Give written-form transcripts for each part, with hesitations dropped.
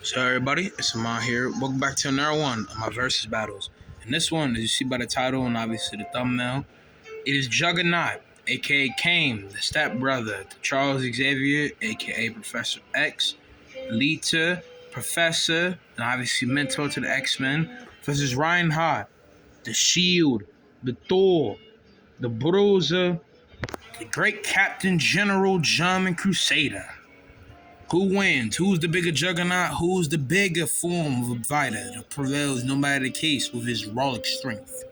So everybody, it's Amon here. Welcome back to another one of my versus battles. And this one, as you see by the title and obviously the thumbnail, it is Juggernaut, aka Kane, the stepbrother to Charles Xavier, aka Professor X, Lita, Professor, and obviously mentor to the X-Men, versus Reinhardt, the Shield, the Thor, the Bruiser, the Great Captain General German Crusader. Who wins? Who's the bigger juggernaut? Who's the bigger form of a fighter that prevails no matter the case with his heroic strength?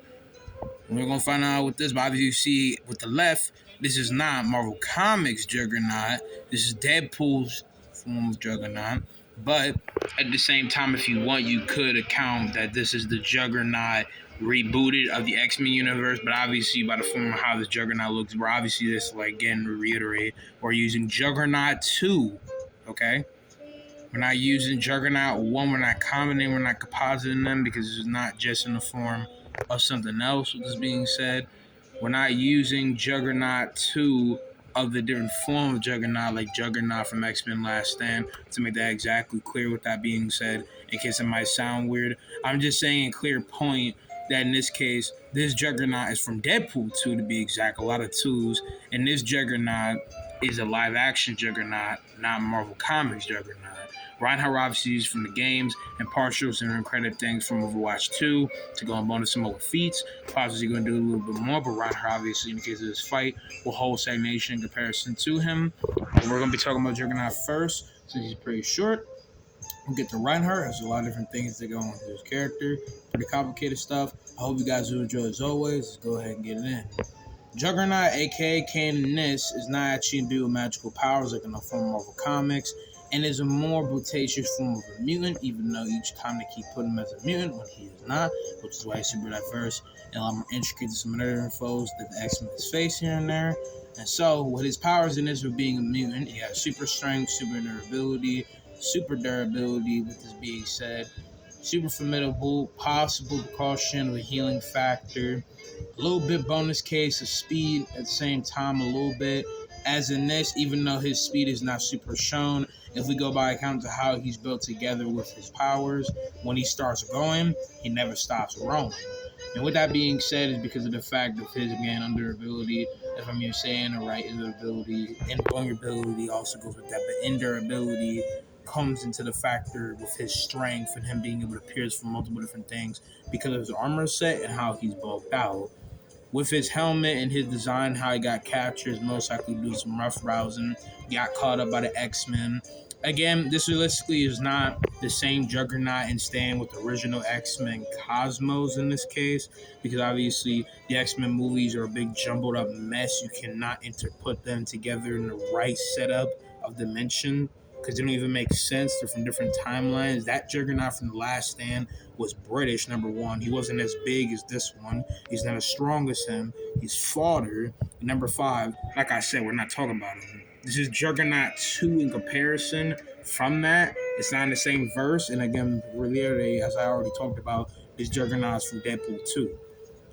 We're going to find out with this, but obviously you see with the left, this is not Marvel Comics Juggernaut. This is Deadpool's form of Juggernaut. But at the same time, if you want, you could account that this is the Juggernaut rebooted of the X-Men universe. But obviously, by the form of how this Juggernaut looks, we're obviously just like again to reiterate, we're using Juggernaut 2. Okay? We're not using Juggernaut 1. We're not commenting. We're not compositing them because it's not just in the form of something else. With this being said, we're not using Juggernaut 2 of the different form of Juggernaut, like Juggernaut from X-Men Last Stand, to make that exactly clear. With that being said, in case it might sound weird, I'm just saying a clear point that in this case, this Juggernaut is from Deadpool 2 to be exact. A lot of twos, and this Juggernaut is a live-action Juggernaut, not Marvel Comics Juggernaut. Reinhardt obviously is from the games, and partials and credit things from Overwatch 2 to go on bonus similar feats. Possibly going to do a little bit more, but Reinhardt obviously, in the case of this fight, will hold stagnation in comparison to him. But we're going to be talking about Juggernaut first, since he's pretty short. We'll get to Reinhardt. There's a lot of different things that go on with his character. Pretty complicated stuff. I hope you guys will enjoy as always. Let's go ahead and get it in. Juggernaut, aka Kane in this, is not actually endued with magical powers like in the form of Marvel Comics, and is a more brutaceous form of a mutant, even though each time they keep putting him as a mutant when he is not, which is why he's super diverse and a lot more intricate to some of the other foes that the X-Men face here and there. And so, with his powers in this for being a mutant, he has super strength, super durability, with this being said, super formidable, possible precaution with healing factor, a little bit bonus case of speed at the same time, a little bit. As in this, even though his speed is not super shown, if we go by account to how he's built together with his powers, when he starts going, he never stops growing. And with that being said, is because of the fact of his, again, endurability, if I'm even saying it right, endurability, and vulnerability also goes with that, but endurability comes into the factor with his strength and him being able to pierce from multiple different things because of his armor set and how he's bulked out. With his helmet and his design, how he got captured, most likely due to some rough rousing, got caught up by the X-Men. Again, this realistically is not the same Juggernaut and stand with the original X-Men Cosmos in this case, because obviously the X-Men movies are a big jumbled up mess. You cannot interput them together in the right setup of dimension because they don't even make sense. They're from different timelines. That Juggernaut from The Last Stand was British, number one. He wasn't as big as this one. He's not as strong as him. He's fodder. And number 5, like I said, we're not talking about him. This is Juggernaut 2 in comparison from that. It's not in the same verse. And again, really, as I already talked about, this Juggernaut's from Deadpool 2.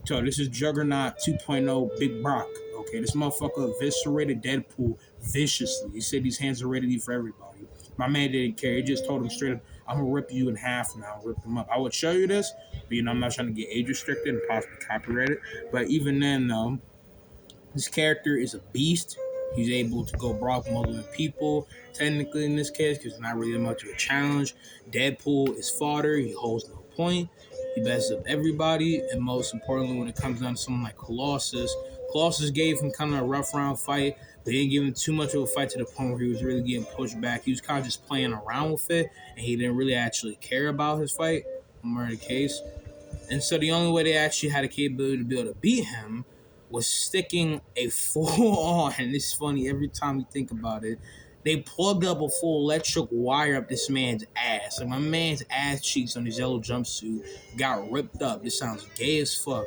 So this is Juggernaut 2.0 Big Brock. Okay, this motherfucker eviscerated Deadpool viciously. He said these hands are ready for everybody. My man didn't care. He just told him straight up, I'm going to rip you in half now. Rip them up. I would show you this, but I'm not trying to get age restricted and possibly copyrighted. But even then, though, this character is a beast. He's able to go Brock multiple people, technically in this case, because it's not really much of a challenge. Deadpool is fodder. He holds no point. He messes up everybody. And most importantly, when it comes down to someone like Colossus gave him kind of a rough round fight. They didn't give him too much of a fight to the point where he was really getting pushed back. He was kind of just playing around with it, and he didn't really actually care about his fight, more in the case. And so the only way they actually had a capability to be able to beat him was sticking a full-on, and it's funny every time you think about it, they plugged up a full electric wire up this man's ass. Like, my man's ass cheeks on his yellow jumpsuit got ripped up. This sounds gay as fuck.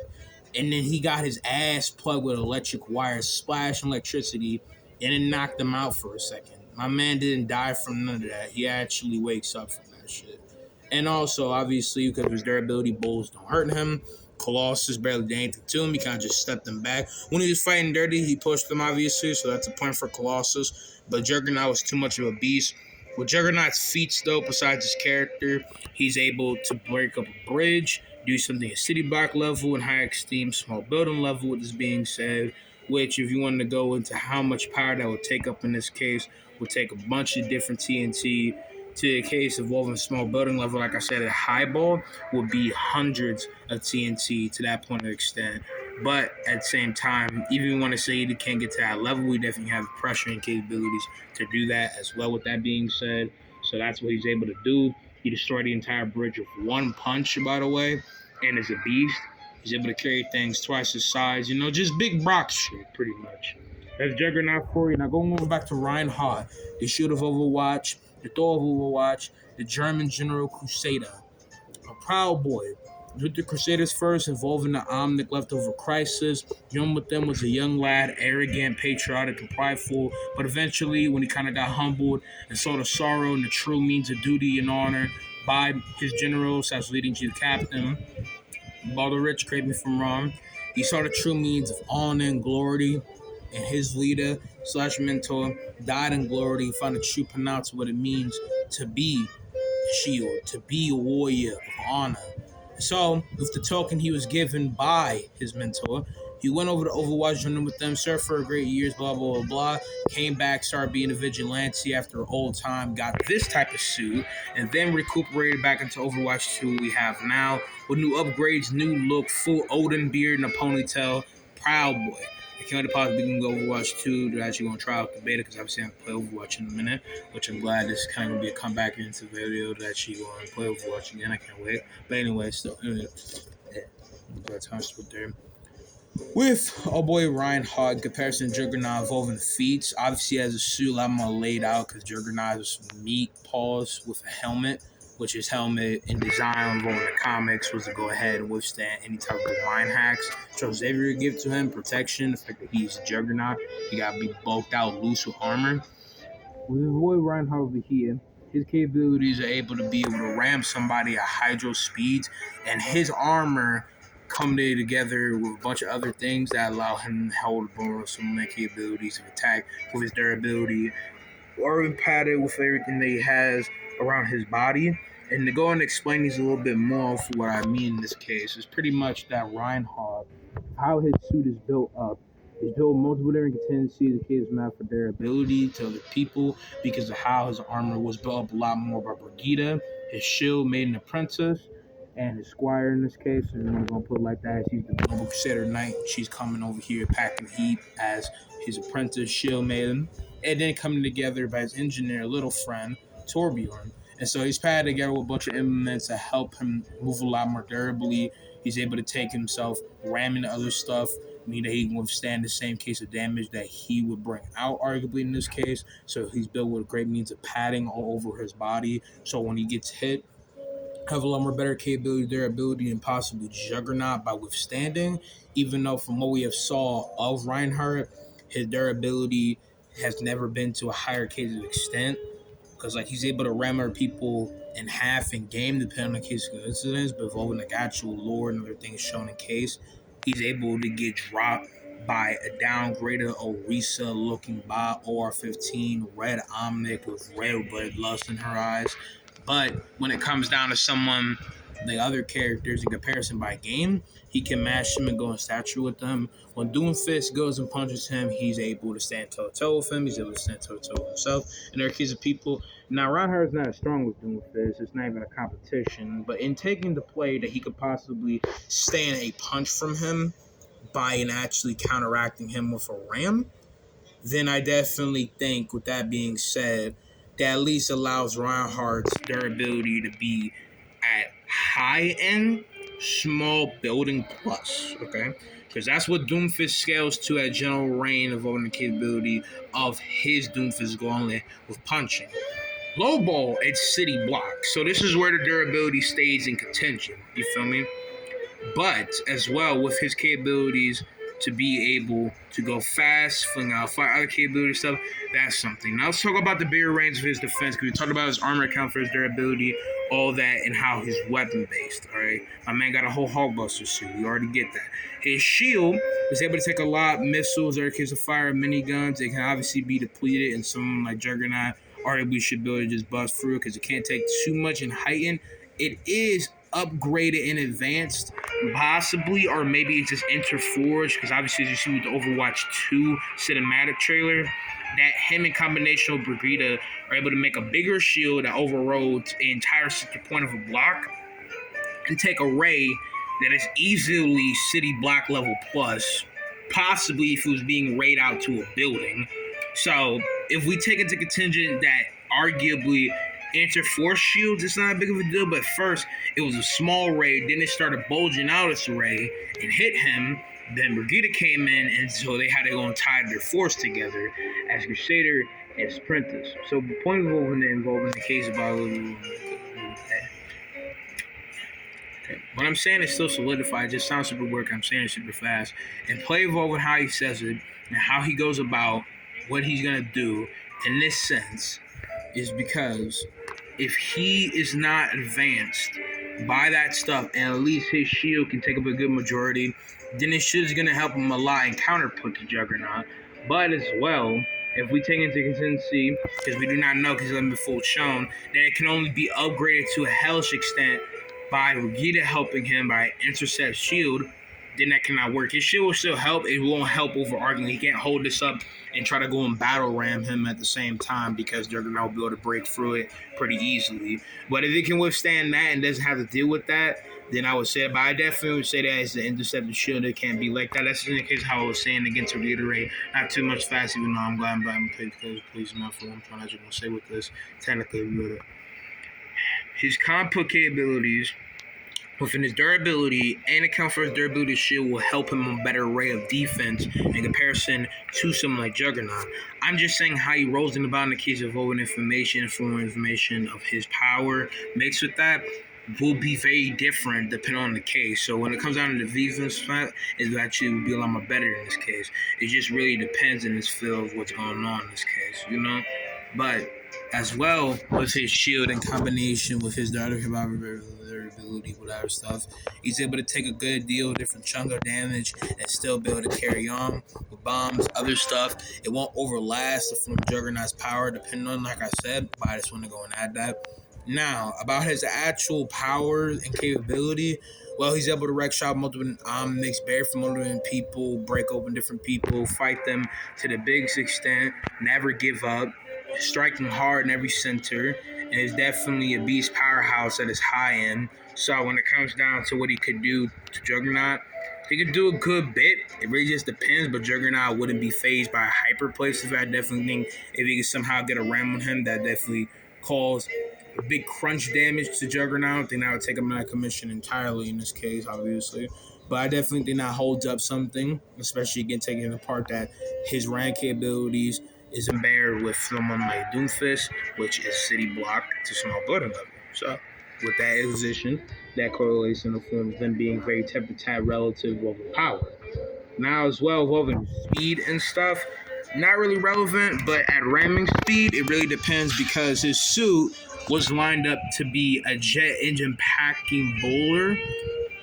And then he got his ass plugged with electric wire, splashing electricity, and it knocked him out for a second. My man didn't die from none of that. He actually wakes up from that shit. And also, obviously, because of his durability, bulls don't hurt him. Colossus barely did anything to him. He kind of just stepped him back. When he was fighting dirty, he pushed him, obviously, so that's a point for Colossus. But Juggernaut was too much of a beast. With Juggernaut's feats, though, besides his character, he's able to break up a bridge, do something at city block level, and high extreme small building level, with this being said, which, if you wanted to go into how much power that would take up in this case, would take a bunch of different TNT. To the case involving small building level, like I said, a highball would be hundreds of TNT to that point of extent. But at the same time, even if you want to say you can't get to that level, we definitely have pressuring capabilities to do that as well. With that being said, so that's what he's able to do. He destroyed the entire bridge with one punch, by the way, and is a beast. He's able to carry things twice his size, just big Brock shit, pretty much. That's Juggernaut for you. Now going over back to Reinhardt, the Shield of Overwatch, the Thor of Overwatch, the German General Crusader, a proud boy. With the Crusaders first, involving the Omnic leftover crisis. Young with them was a young lad, arrogant, patriotic, and prideful. But eventually, when he kind of got humbled and saw the sorrow and the true means of duty and honor by his generals as leading chief captain, Balder Rich, correct me if I'm wrong, he saw the true means of honor and glory, and his leader slash mentor died in glory. He found the true pronounce what it means to be shield, to be a warrior of honor. So, with the token he was given by his mentor, he went over to Overwatch, joined with them, served for great years, blah, blah, blah, blah. Came back, started being a vigilante after an old time, got this type of suit, and then recuperated back into Overwatch 2 we have now, with new upgrades, new look, full Odin beard and a ponytail. Proud boy. I can't possibly go Overwatch 2. They're actually going to try out the beta because obviously I'm going to play Overwatch in a minute, which I'm glad this is kind of going to be a comeback into the video to actually go and play Overwatch again. I can't wait. But anyway, still, there. With our boy Reinhardt, comparison to Juggernaut involving feats, obviously has a suit a lot more laid out because Juggernaut is meat paws with a helmet, which his helmet in design involving the comics was to go ahead and withstand any type of mind hacks. Charles Xavier give to him protection, the fact that he's a Juggernaut, he got to be bulked out loose with armor. With his boy Reinhardt over here, his capabilities are able to be able to ram somebody at hydro speeds, and his armor come together with a bunch of other things that allow him to hold on some of the capabilities of attack with his durability, or padded with everything that he has around his body. And to go and explain these a little bit more for what I mean in this case is pretty much that Reinhardt, how his suit is built up. He's built multiple different contingencies. The kid's mad for durability to other people because of how his armor was built up a lot more by Brigida. His shield made an apprentice, and his squire in this case, and I'm going to put it like that, she's the Noble Crusader Knight. She's coming over here packing heat as his apprentice shield maiden, and then coming together by his engineer, little friend, Torbjorn. And so he's padded together with a bunch of implements to help him move a lot more durably. He's able to take himself, ramming other stuff, meaning that he can withstand the same case of damage that he would bring out, arguably, in this case. So he's built with a great means of padding all over his body. So when he gets hit, have a lot more better capability, durability, and possibly Juggernaut by withstanding, even though from what we have saw of Reinhardt, his durability has never been to a higher case of extent. Because he's able to ram people in half in game, depending on the case of incidents, but involving the actual lore and other things shown in case, he's able to get dropped by a downgraded Orisa looking bot OR-15, red Omnic with red bloodlust in her eyes. But when it comes down to someone, the other characters in comparison by game, he can match them and go in stature with them. When Doomfist goes and punches him, he's able to stand toe-to-toe with him. He's able to stand toe-to-toe with himself. And there are cases of people. Now, Reinhardt is not as strong with Doomfist. It's not even a competition. But in taking the play that he could possibly stand a punch from him by and actually counteracting him with a ram, then I definitely think, with that being said, that at least allows Reinhardt's durability to be at high end, small building plus, okay? Because that's what Doomfist scales to at general range of the capability of his Doomfist gauntlet with punching. Low ball, it's city block. So this is where the durability stays in contention. You feel me? But as well with his capabilities to be able to go fast, fling out, fight other capability stuff, that's something. Now let's talk about the bigger range of his defense, because we talked about his armor account for his durability, all that, and how he's weapon based. All right, my man got a whole Hulkbuster suit. You already get that. His shield is able to take a lot of missiles, other case of fire, miniguns. They can obviously be depleted, and someone like Juggernaut arguably should be able to just bust through because it can't take too much in heighten. It is upgraded and advanced, possibly, or maybe it's just interforged because obviously, as you see with the Overwatch 2 cinematic trailer, that him in combination with Brigitte are able to make a bigger shield that overroads the entire center point of a block and take a ray that is easily city block level plus, possibly if it was being rayed out to a building. So if we take into contingent that arguably interforce shields, it's not big of a deal, but first it was a small ray, then it started bulging out as a ray and hit him. Then Brigitte came in, and so they had to go and tie their force together as Crusader and Sprinters. So the point of involving the case about what I'm saying is still solidified. It just sounds super weird. I'm saying it super fast. And play involved with how he says it and how he goes about what he's going to do in this sense is because if he is not advanced by that stuff and at least his shield can take up a good majority, then this shit is going to help him a lot and counterput the Juggernaut. But as well, if we take into contingency, because we do not know because it hasn't been full shown, that it can only be upgraded to a hellish extent by Brigitte helping him by intercept shield, then that cannot work. His shield will still help. It won't help overarching. He can't hold this up and try to go and battle ram him at the same time because Juggernaut will be able to break through it pretty easily. But if it can withstand that and doesn't have to deal with that, then I would say, but I definitely would say that as the intercepted shield, it can't be like that. That's in the case of how I was saying, again, to reiterate, not too much fast, even though I'm glad I'm because please enough for what I'm trying to say with this. Technically, his comp capabilities within his durability and account for his durability shield will help him a better array of defense in comparison to someone like Juggernaut. I'm just saying how he rolls in about in the case of open information, full information of his power mixed with that will be very different depending on the case. So when it comes down to the defense spot, it actually will be a lot more better in this case. It just really depends in this field of what's going on in this case, you know? But as well with his shield in combination with his durability, whatever stuff, he's able to take a good deal, different chunk of damage, and still be able to carry on with bombs, other stuff. It won't overlast from Juggernaut's power, depending on, like I said, but I just want to go and add that. Now, about his actual powers and capability, well, he's able to wreck shop multiple omnics, bear from multiple people, break open different people, fight them to the biggest extent, never give up, striking hard in every center, and is definitely a beast powerhouse at his high end. So when it comes down to what he could do to Juggernaut, he could do a good bit. It really just depends, but Juggernaut wouldn't be phased by hyper places. I definitely think if he could somehow get a ram on him, that definitely cause a big crunch damage to Juggernaut, then I would take him out of commission entirely in this case, obviously. But I definitely think that holds up something, especially again taking apart that his rank capabilities is impaired with someone like Doomfist, which is city block to small building level. So with that exposition, that correlates in the form of them being very tab relative over power. Now as well, involving speed and stuff, not really relevant, but at ramming speed, it really depends because his suit was lined up to be a jet engine packing bowler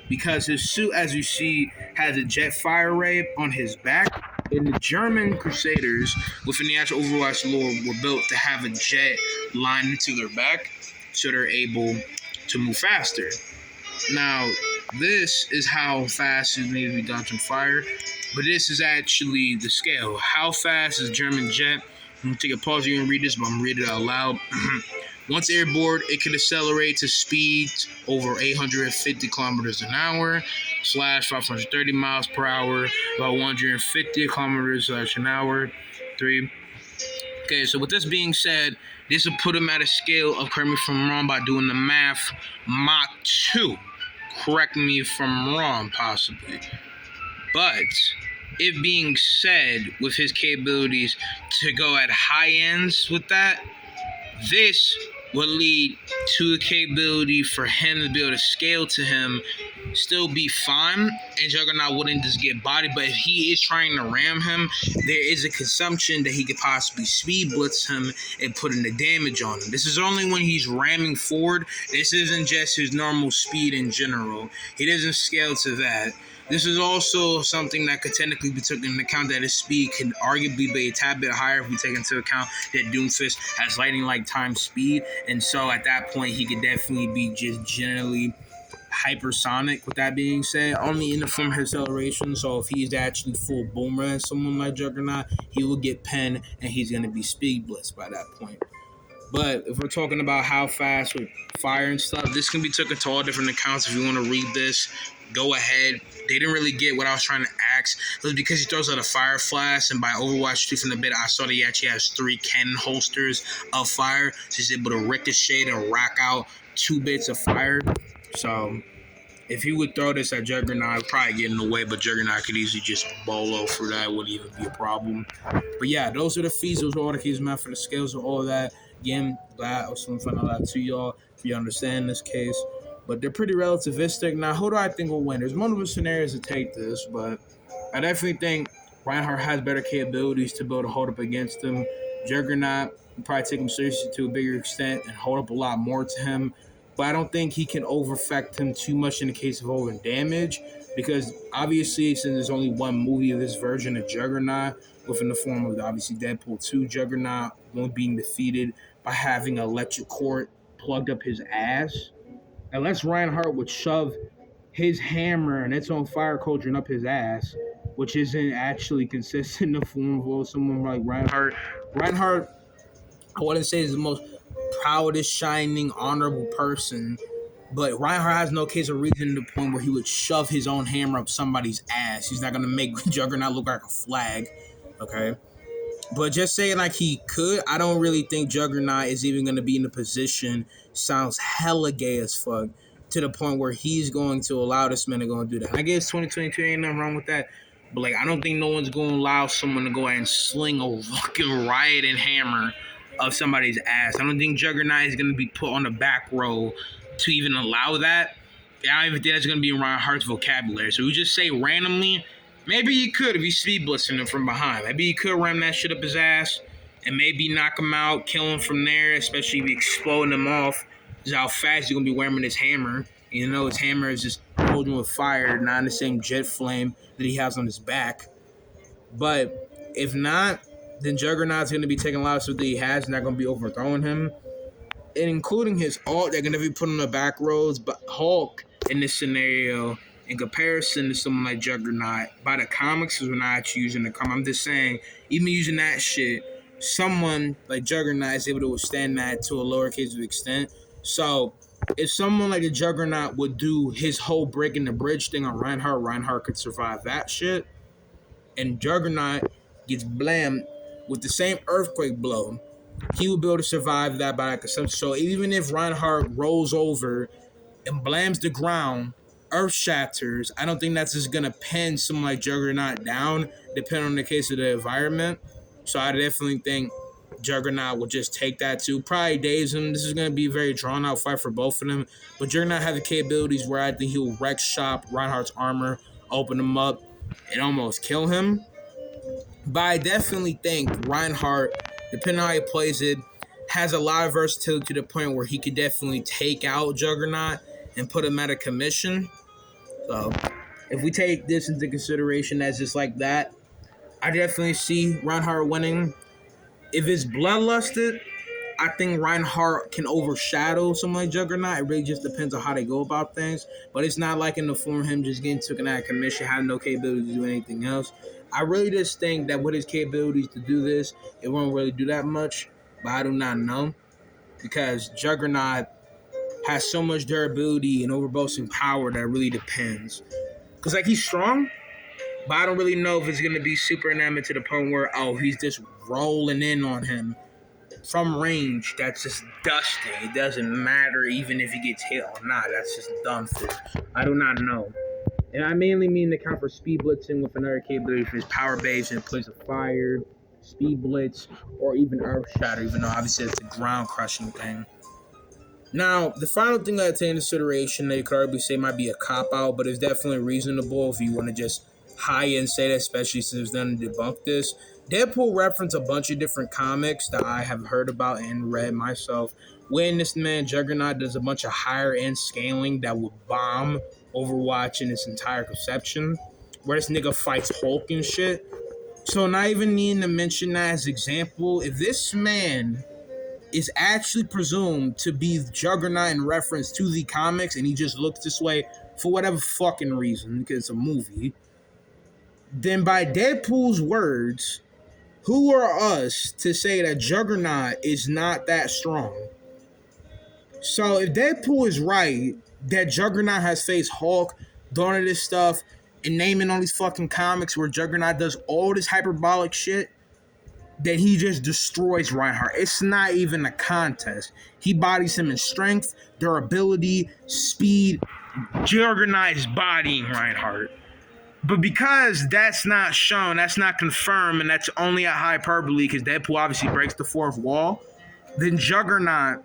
because his suit, as you see, has a jet fire ray on his back. And the German Crusaders, within the actual Overwatch lore, were built to have a jet lined into their back so they're able to move faster. Now, this is how fast you need to be dodging fire, but this is actually the scale. How fast is German jet? I'm going to take a pause here and read this, but I'm going to read it out loud. Once airborne, it can accelerate to speeds over 850 kilometers an hour / 530 miles per hour, about 150 kilometers an hour. 3. Okay, so with this being said, this will put him at a scale of, correct me if I'm wrong by doing the math, Mach 2. Correct me if I'm wrong, possibly. But it being said, with his capabilities to go at high ends with that, this would lead to a capability for him to be able to scale to him, still be fine, and Juggernaut wouldn't just get bodied. But if he is trying to ram him, there is a consumption that he could possibly speed blitz him and put in the damage on him. This is only when he's ramming forward. This isn't just his normal speed in general. He doesn't scale to that. This is also something that could technically be taken into account that his speed can arguably be a tad bit higher if we take into account that Doomfist has lightning-like time speed, and so at that point he could definitely be just generally hypersonic. With that being said, only in the form of acceleration. So if he's actually full boomer as someone like Juggernaut, he will get pen and he's going to be speed blitz by that point. But if we're talking about how fast with fire and stuff, this can be taken to all different accounts. If you want to read this, go ahead. They didn't really get what I was trying to ask. It was because he throws out a fire flash, and by Overwatch 2 from the bit, I saw that he actually has 3 cannon holsters of fire. So he's able to ricochet and rack out 2 bits of fire. So if he would throw this at Juggernaut, I'd probably get in the way, but Juggernaut could easily just bolo for that. Wouldn't even be a problem. But yeah, those are the fees. Those are all the keys, man, for the scales and all that. Again, glad I was finding out to y'all if you understand this case. But they're pretty relativistic. Now, who do I think will win? There's multiple scenarios to take this, but I definitely think Reinhardt has better capabilities to be able to hold up against him. Juggernaut will probably take him seriously to a bigger extent and hold up a lot more to him. But I don't think he can overeffect him too much in the case of over damage, because obviously, since there's only one movie of this version of Juggernaut, within the form of obviously Deadpool 2, Juggernaut won't being defeated by having an electric cord plugged up his ass. Unless Reinhardt would shove his hammer and its own fire cauldron up his ass, which isn't actually consistent in the form of someone like Reinhardt. Reinhardt, I wouldn't say is the most proudest, shining, honorable person, but Reinhardt has no case of reason to the point where he would shove his own hammer up somebody's ass. He's not going to make Juggernaut look like a flag, okay? But just saying like he could, I don't really think Juggernaut is even going to be in a position, sounds hella gay as fuck, to the point where he's going to allow this man to go and do that. I guess 2022 ain't nothing wrong with that. But like, I don't think no one's going to allow someone to go ahead and sling a fucking rioting hammer of somebody's ass. I don't think Juggernaut is going to be put on the back row to even allow that. I don't even think that's going to be in Reinhardt's vocabulary. So we just say randomly, maybe he could if he's speed blitzing him from behind. Maybe he could ram that shit up his ass and maybe knock him out, kill him from there, especially if he exploding him off. Just how fast you're going to be wearing his hammer. You know, his hammer is just holding with fire, not in the same jet flame that he has on his back. But if not, then Juggernaut's going to be taking a lot of stuff that he has, not going to be overthrowing him. And including his ult, they're going to be put on the back rows. But Hulk, in this scenario, in comparison to someone like Juggernaut, by the comics, because we're not actually using the comic, I'm just saying, even using that shit, someone like Juggernaut is able to withstand that to a lowercase extent. So if someone like a Juggernaut would do his whole breaking the bridge thing on Reinhardt, Reinhardt could survive that shit. And Juggernaut gets blammed with the same earthquake blow. He would be able to survive that by like a substance. So even if Reinhardt rolls over and blams the ground, earth shatters, I don't think that's just going to pin someone like Juggernaut down, depending on the case of the environment. So I definitely think Juggernaut will just take that too. Probably daze him. This is going to be a very drawn-out fight for both of them. But Juggernaut has the capabilities where I think he'll wreck shop Reinhardt's armor, open him up, and almost kill him. But I definitely think Reinhardt, depending on how he plays it, has a lot of versatility to the point where he could definitely take out Juggernaut and put him at a commission. So if we take this into consideration as just like that, I definitely see Reinhardt winning. If it's bloodlusted, I think Reinhardt can overshadow someone like Juggernaut. It really just depends on how they go about things. But it's not like in the form of him just getting taken out of commission, having no capability to do anything else. I really just think that with his capabilities to do this, it won't really do that much. But I do not know. Because Juggernaut has so much durability and overboasting power that it really depends. Because, like, he's strong, but I don't really know if it's going to be super enamored to the point where, he's just rolling in on him from range. That's just dusty. It doesn't matter even if he gets hit or not. That's just done for. I do not know. And I mainly mean to count for speed blitzing with another capability for his power base in place of fire, speed blitz, or even earth shatter, even though obviously it's a ground crushing thing. Now, the final thing I take into consideration that you could arguably say might be a cop-out, but it's definitely reasonable if you want to just high-end say that, especially since it's done to debunk this. Deadpool referenced a bunch of different comics that I have heard about and read myself. When this man, Juggernaut, does a bunch of higher-end scaling that would bomb Overwatch in its entire conception. where this nigga fights Hulk and shit. So not even needing to mention that as example, if this man is actually presumed to be Juggernaut in reference to the comics and he just looks this way for whatever fucking reason, because it's a movie, then by Deadpool's words, who are us to say that Juggernaut is not that strong? So if Deadpool is right that Juggernaut has faced Hulk, doing all this stuff, and naming all these fucking comics where Juggernaut does all this hyperbolic shit, then he just destroys Reinhardt. It's not even a contest. He bodies him in strength, durability, speed. Juggernaut is bodying Reinhardt. But because that's not shown, that's not confirmed, and that's only a hyperbole because Deadpool obviously breaks the fourth wall, then Juggernaut,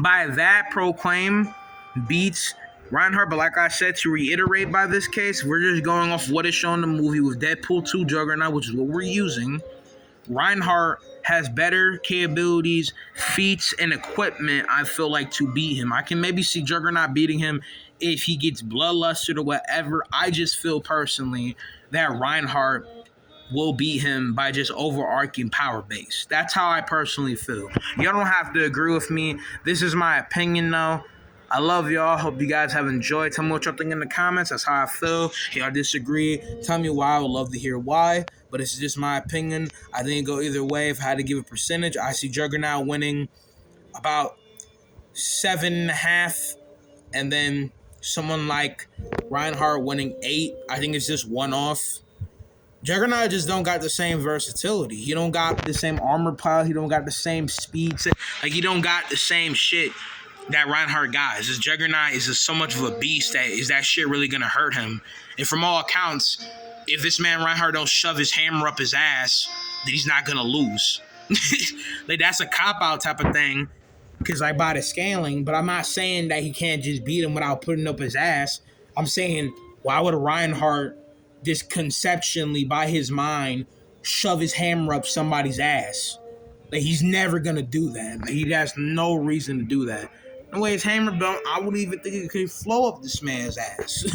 by that proclaim, beats Reinhardt. But like I said, to reiterate by this case, we're just going off what is shown in the movie with Deadpool 2 Juggernaut, which is what we're using. Reinhardt has better capabilities, feats, and equipment, I feel like, to beat him. I can maybe see Juggernaut beating him if he gets bloodlusted or whatever. I just feel personally that Reinhardt will beat him by just overarching power base. That's how I personally feel. Y'all don't have to agree with me. This is my opinion, though. I love y'all. Hope you guys have enjoyed. Tell me what y'all think in the comments. That's how I feel. If y'all disagree, tell me why. I would love to hear why. But it's just my opinion. I think it go either way. If I had to give a percentage, I see Juggernaut winning about 7.5, and then someone like Reinhardt winning 8. I think it's just one off. Juggernaut just don't got the same versatility. He don't got the same armor pile. He don't got the same speed. Like, he don't got the same shit that Reinhardt got. This Juggernaut is just so much of a beast that is that shit really gonna hurt him. And from all accounts, if this man Reinhardt don't shove his hammer up his ass, then he's not gonna lose. Like, that's a cop-out type of thing. Because I buy the scaling, but I'm not saying that he can't just beat him without putting up his ass. I'm saying, why would Reinhardt just conceptually, by his mind, shove his hammer up somebody's ass? Like, he's never gonna do that. Like, he has no reason to do that. The way his hammer belt, I wouldn't even think it could flow up this man's ass.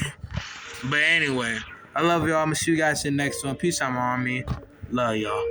But anyway, I love y'all. I'm gonna see you guys in the next one. Peace out, my army. Love y'all.